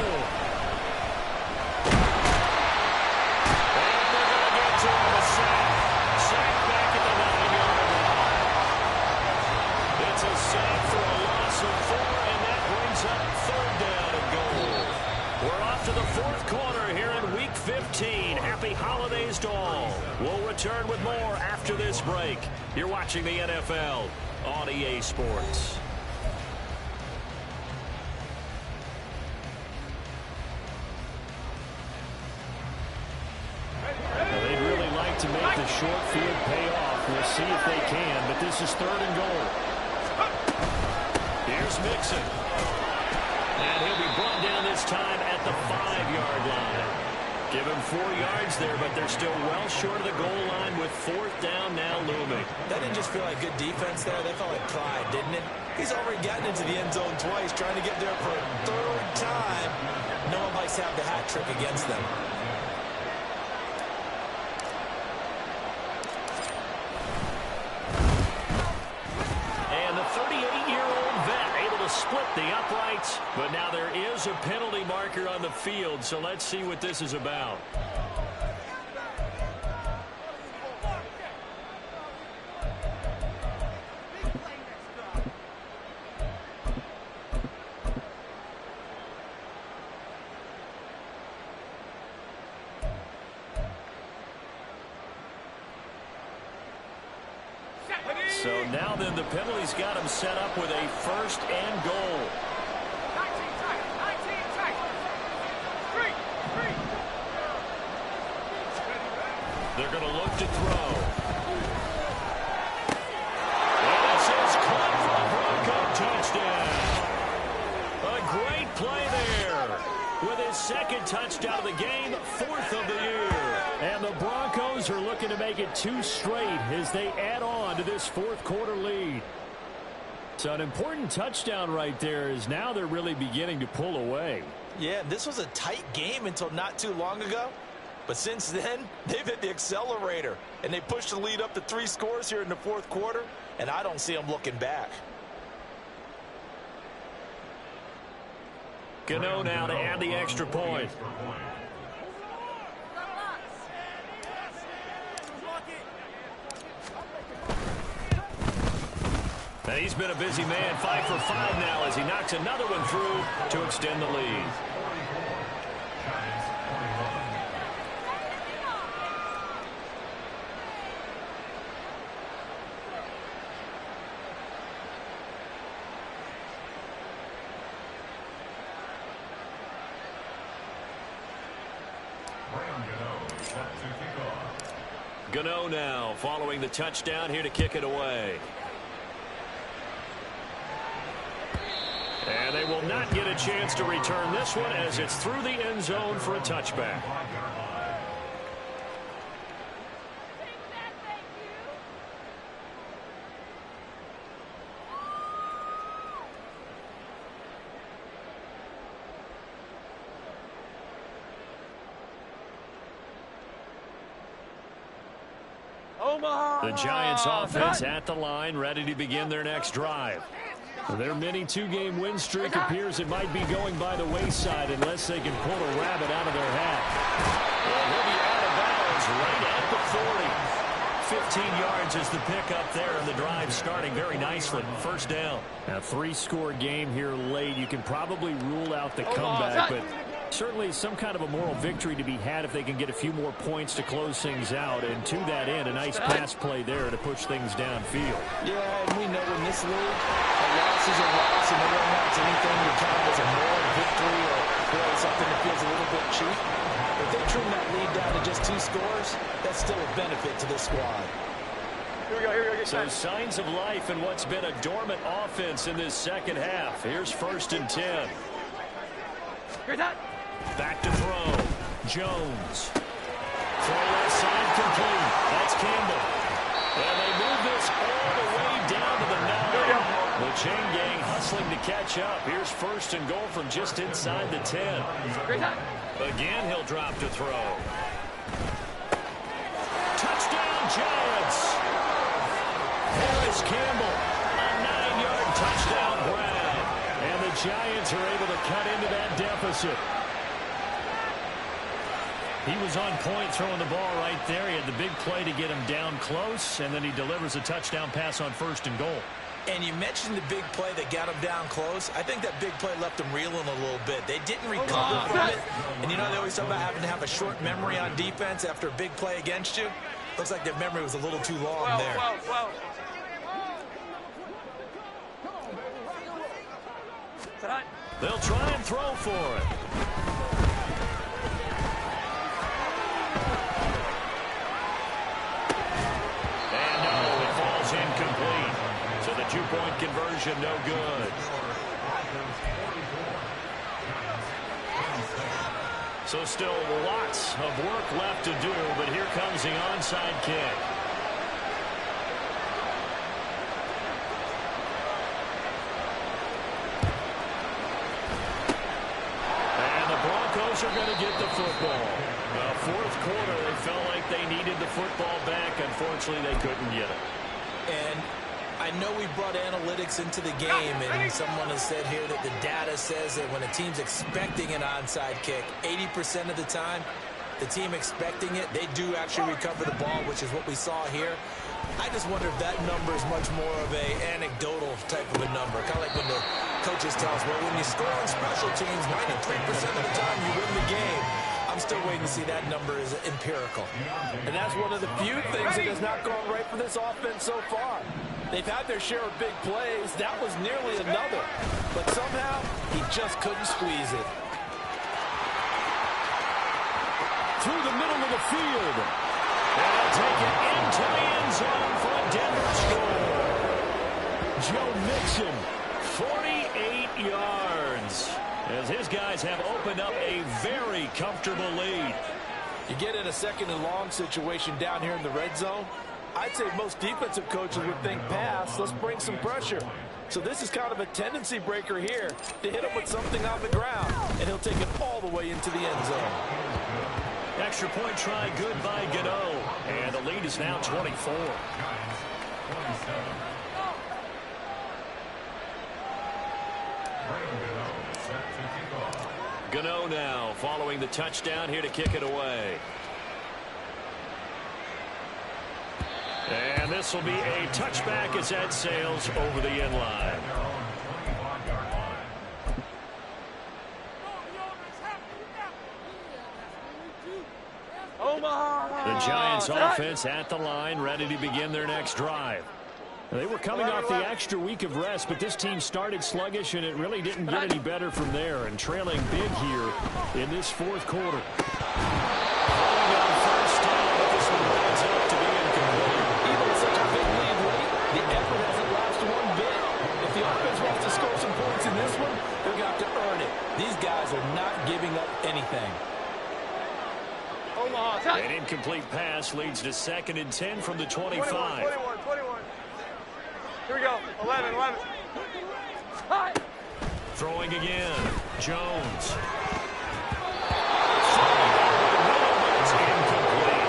And they're going to get to him a sack. Sack back at the 9-yard line. It's a sack for a loss of 4, and that brings up 3rd down and goal. We're off to the 4th quarter here in Week 15. Happy holidays to all. We'll return with more after this break. You're watching the NFL on EA Sports. They'd really like to make the short field pay off. We'll see if they can, but this is 3rd and goal. Here's Mixon. And he'll be brought down this time at the 5-yard line. Give him 4 yards there, but they're still well short of the goal line with 4th down now looming. That didn't just feel like good defense there. That felt like pride, didn't it? He's already gotten into the end zone twice, trying to get there for a 3rd time. No one likes to have the hat trick against them. And the 38-year-old vet able to split the uprights, but now there is a penalty marker on the field, so let's see what this is about. So now then the penalty's got him set up with a 1st and goal. 19 tight. 3. They're going to look to throw. And this is caught for a Bronco touchdown. A great play there. With his 2nd touchdown of the game, 4th of the year. And the Broncos are looking to make it 2 straight as they add on to this 4th quarter lead. So an important touchdown right there is now they're really beginning to pull away. Yeah, this was a tight game until not too long ago. But since then, they've hit the accelerator. And they pushed the lead up to 3 scores here in the 4th quarter. And I don't see them looking back. Gano now to add the extra point. And he's been a busy man, 5 for 5 now as he knocks another one through to extend the lead. Gano now following the touchdown here to kick it away. And they will not get a chance to return this one as it's through the end zone for a touchback. The Giants offense at the line, ready to begin their next drive. Their mini 2-game win streak appears it might be going by the wayside unless they can pull a rabbit out of their hat. Well, he'll be out of bounds right at the 40. 15 yards is the pickup there, and the drive starting very nicely. 1st down. A 3-score game here late. You can probably rule out the comeback, but certainly some kind of a moral victory to be had if they can get a few more points to close things out. And to that end, a nice pass play there to push things downfield. Yeah, and we know in this league, a loss is a loss, and no one wants anything to count as a moral victory or something that feels a little bit cheap. If they trim that lead down to just 2 scores, that's still a benefit to this squad. Here we go. So signs of life in what's been a dormant offense in this 2nd half. Here's 1st and 10. Here's that. Back to throw. Jones. Throw left side complete. That's Campbell. And they move this all the way down to the 9. The chain gang hustling to catch up. Here's 1st and goal from just inside the 10. Again, he'll drop to throw. Touchdown, Giants. Harris Campbell, a 9-yard touchdown grab. And the Giants Giants are able to cut into that deficit. He was on point throwing the ball right there. He had the big play to get him down close, and then he delivers a touchdown pass on 1st and goal. And you mentioned the big play that got him down close. I think that big play left him reeling a little bit. They didn't recover from it. And you know they always talk about having to have a short memory on defense after a big play against you. Looks like their memory was a little too long there. They'll try and throw for it. And no, it falls incomplete. So the 2-point conversion, no good. So still lots of work left to do, but here comes the onside kick. And the Broncos are going to get the football. Fourth quarter, they felt like they needed the football back. Unfortunately, they couldn't get it. And I know we brought analytics into the game, and someone has said here that the data says that when a team's expecting an onside kick, 80% of the time, the team expecting it, they do actually recover the ball, which is what we saw here. I just wonder if that number is much more of a anecdotal type of a number. Kind of like when the coaches tell us, well, when you score on special teams, 93% of the time you win the game. I'm still waiting to see that number is empirical. And that's one of the few things that has not gone right for this offense so far. They've had their share of big plays. That was nearly another. But somehow, he just couldn't squeeze it. Through the middle of the field. And they'll take it into the end zone for a Denver score. Joe Mixon, 48 yards. As his guys have opened up a very comfortable lead. You get in a 2nd and long situation down here in the red zone. I'd say most defensive coaches would think pass. Let's bring some pressure. So this is kind of a tendency breaker here to hit him with something on the ground. And he'll take it all the way into the end zone. Extra point try good by Gano. And the lead is now 24. Gano now following the touchdown here to kick it away. And this will be a touchback as that sails over the end line. The Giants offense at the line, ready to begin their next drive. They were coming off the extra week of rest, but this team started sluggish, and it really didn't get any better from there, and trailing big here in this 4th quarter. Falling on 1st down, but this one winds up to be incomplete. Even with such a big lead late, the effort hasn't lasted one bit. If the offense wants to score some points in this one, they're going to have to earn it. These guys are not giving up anything. An incomplete pass leads to 2nd and 10 from the 25. 21. Here we go. 11. Throwing again. Jones. It's incomplete.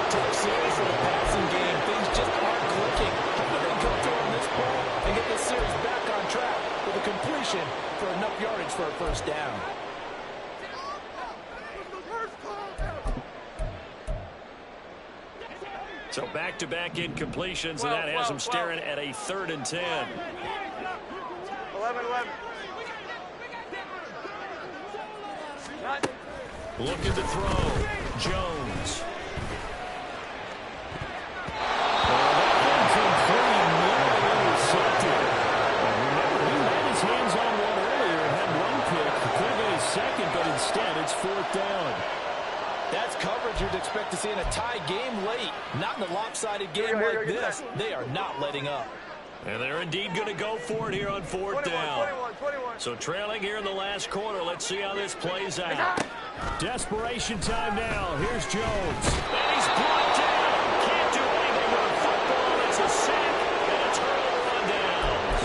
Tough series for the passing game. Things just aren't clicking. Hoping they come through on this ball and get this series back on track with a completion for enough yardage for a 1st down. So back-to-back incompletions, and that has them staring at a 3rd and 10. 11. Looking to throw. Jones. He had his hands on one earlier and had one pick. Could have been his 2nd, but instead it's 4th down. That's coverage you'd expect to see in a tie game late. Not in a lopsided game like this. They are not letting up. And they're indeed going to go for it here on 4th down. 21. So trailing here in the last quarter. Let's see how this plays out. Desperation time now. Here's Jones. And he's brought down. Can't do anything with the football. It's a sack and a turnover on downs.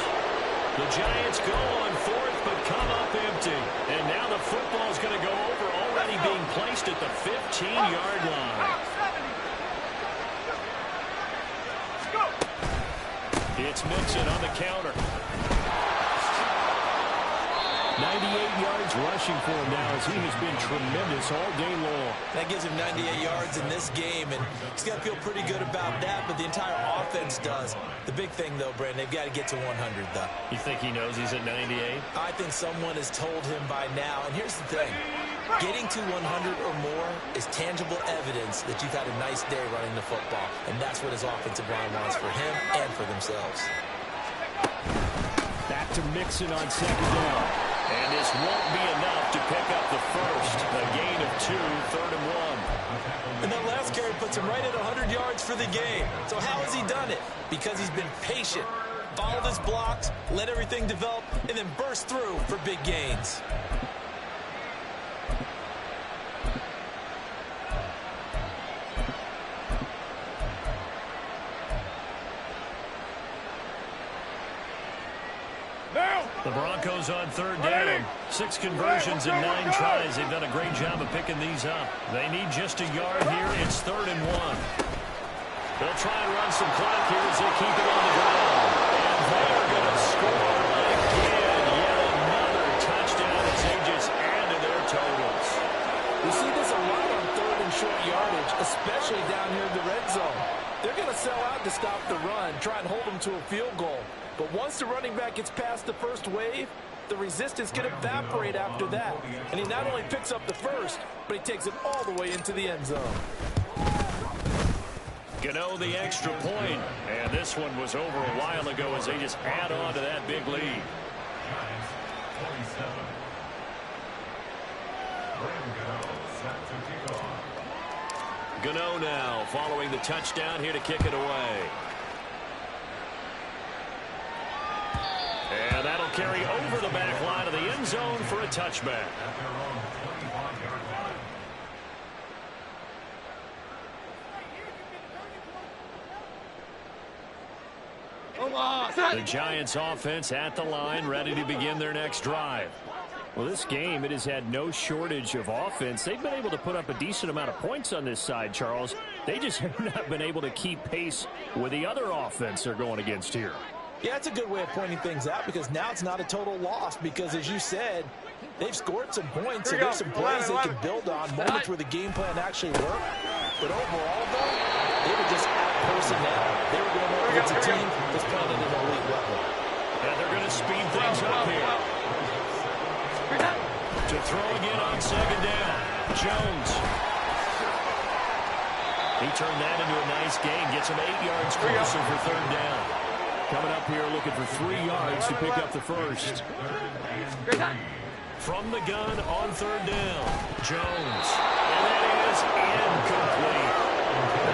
The Giants go on 4th but come up empty. And now the football is going to go over, already being placed at the 15-yard line. It's Mixon on the counter. 98 yards rushing for him now as he has been tremendous all day long. That gives him 98 yards in this game, and he's got to feel pretty good about that, but the entire offense does. The big thing, though, Brandon, they've got to get to 100, though. You think he knows he's at 98? I think someone has told him by now, and here's the thing. Getting to 100 or more is tangible evidence that you've had a nice day running the football, and that's what his offensive line wants for him and for themselves. Back to Mixon on second down. And this won't be enough to pick up the first. A gain of 2, 3rd and 1. And that last carry puts him right at 100 yards for the game. So how has he done it? Because he's been patient, followed his blocks, let everything develop, and then burst through for big gains. The Broncos on 3rd down. 6 conversions in 9 tries. They've done a great job of picking these up. They need just a yard here. It's 3rd and 1. They'll try and run some clock here as they keep it on the ground. And they're going to score again. Yet another touchdown as they just added their totals. We see this a lot on 3rd and short yardage, especially down here in the red zone. They're going to sell out to stop the run, try and hold them to a field goal. But once the running back gets past the first wave, the resistance can evaporate after that. And he not only picks up the first, but he takes it all the way into the end zone. Gano the extra point. And this one was over a while ago as they just add on to that big lead. Gano now following the touchdown here to kick it away. And that'll carry over the back line of the end zone for a touchback. The Giants offense at the line, ready to begin their next drive. Well, this game, it has had no shortage of offense. They've been able to put up a decent amount of points on this side, Charles. They just have not been able to keep pace with the other offense they're going against here. Yeah, it's a good way of pointing things out because now it's not a total loss because, as you said, they've scored some points and there's some plays they can build on, moments where the game plan actually worked. But overall, though, they were just out personnel. They were going up against a team that's playing at an elite level. And they're going to speed things up here. To throw again on second down, Jones. He turned that into a nice gain, gets him 8 yards closer for 3rd down. Coming up here looking for 3 yards to pick up the first. From the gun on 3rd down, Jones. And that is incomplete.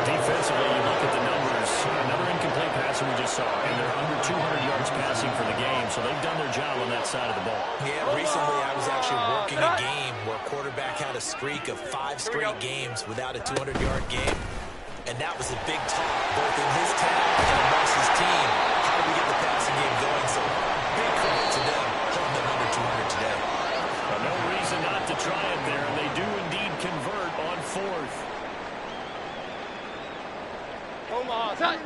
Defensively, you look at the numbers. Another incomplete pass we just saw, and they're under 200 yards passing for the game, so they've done their job on that side of the ball. Yeah, recently I was actually working a game where a quarterback had a streak of 5 straight games without a 200-yard game, and that was a big talk, both in his town and amongst his team. How do we get the passing game going? So big credit to them, holding them under 200 today. Well, no reason not to try it there, and they do indeed convert on 4th. Omaha, touch.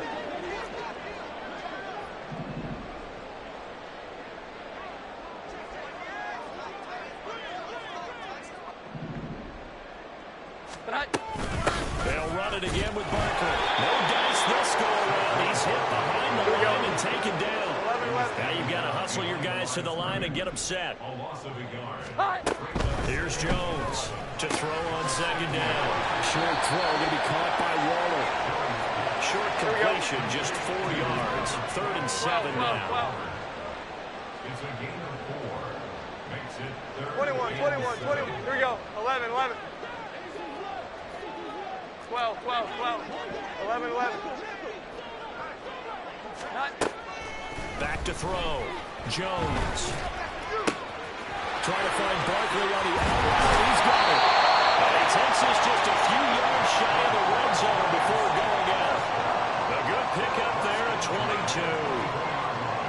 They'll run it again with Barker. No dice this go around. He's hit behind the line and taken down. Now you've got to hustle your guys to the line and get them set. Here's Jones to throw on second down. Short throw going to be caught by Waller. Short completion, just 4 yards. 3rd and 7 now. It's a gain of 4. Makes it 21. Here we go. 11. 12. 11. Back to throw. Jones. Trying to find Barkley on the outside. He's got it. And he takes this just a few yards shy of the red zone before going out. A good pickup there at 22.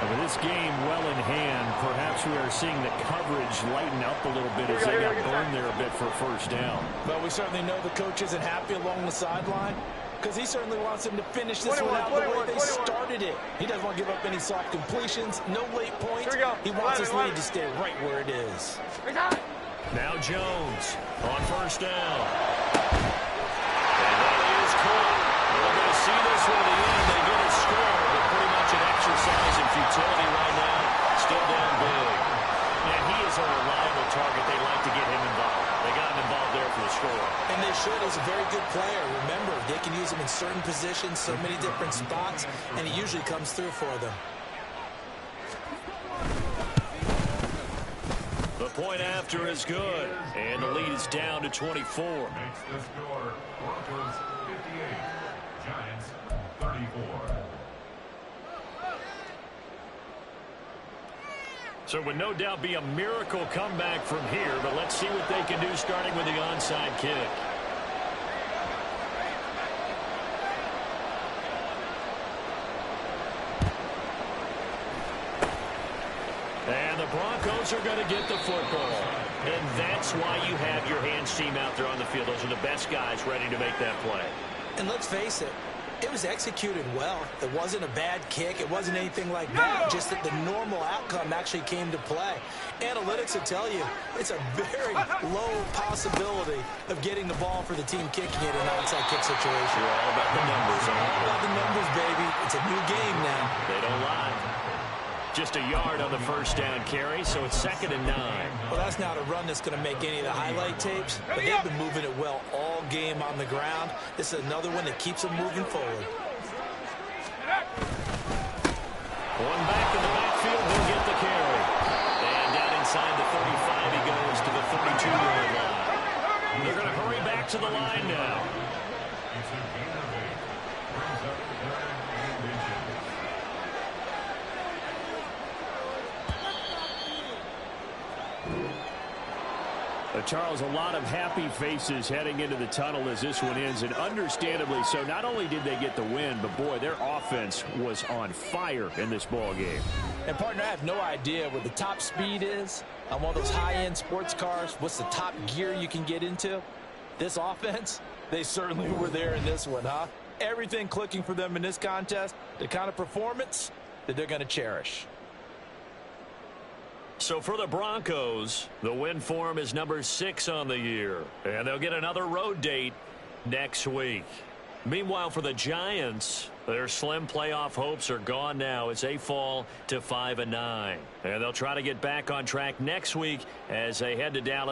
And with this game well in hand, perhaps we are seeing the coverage lighten up a little bit as they got burned there a bit for a first down. But we certainly know the coach isn't happy along the sideline. because he certainly wants them to finish this one out the way they started it. He doesn't want to give up any soft completions, no late points. He wants his lead to stay right where it is. Now Jones on first down. And that is caught. We're going to see this one at the end. They get a score, but pretty much an exercise in futility right now. Still down big. And he is a reliable target. They like to get him involved. They got him involved there for the score. And they should. He's a very good player. Remember, they can use him in certain positions, so many different spots, and he usually comes through for them. The point after is good, and the lead is down to 24. Makes the score Broncos 58, Giants 34. So it would no doubt be a miracle comeback from here, but let's see what they can do starting with the onside kick. And the Broncos are going to get the football. And that's why you have your hands team out there on the field. Those are the best guys ready to make that play. And let's face it, it was executed well. It wasn't a bad kick. It wasn't anything like that. Just that the normal outcome actually came to play. Analytics will tell you it's a very low possibility of getting the ball for the team kicking it in an onside kick situation. You're all about the numbers. All about the numbers, baby. It's a new game now. They don't lie. Just a yard on the first down carry, so it's 2nd and 9. Well, that's not a run that's going to make any of the highlight tapes, but they've been moving it well all game on the ground. This is another one that keeps them moving forward. One back in the backfield, he'll get the carry. And down inside the 35, he goes to the 32-yard line. They're going to hurry back to the line now. It's a gain of 8. Brings up 3rd and inches. Charles, a lot of happy faces heading into the tunnel as this one ends, and understandably so. Not only did they get the win, but boy, their offense was on fire in this ball game. And partner, I have no idea what the top speed is on one of those high-end sports cars. What's the top gear you can get into? This offense, they certainly were there in this one, huh? Everything clicking for them in this contest, the kind of performance that they're going to cherish. So for the Broncos, the win form is number 6 on the year, and they'll get another road date next week. Meanwhile, for the Giants, their slim playoff hopes are gone now as they fall to 5-9. And they'll try to get back on track next week as they head to Dallas.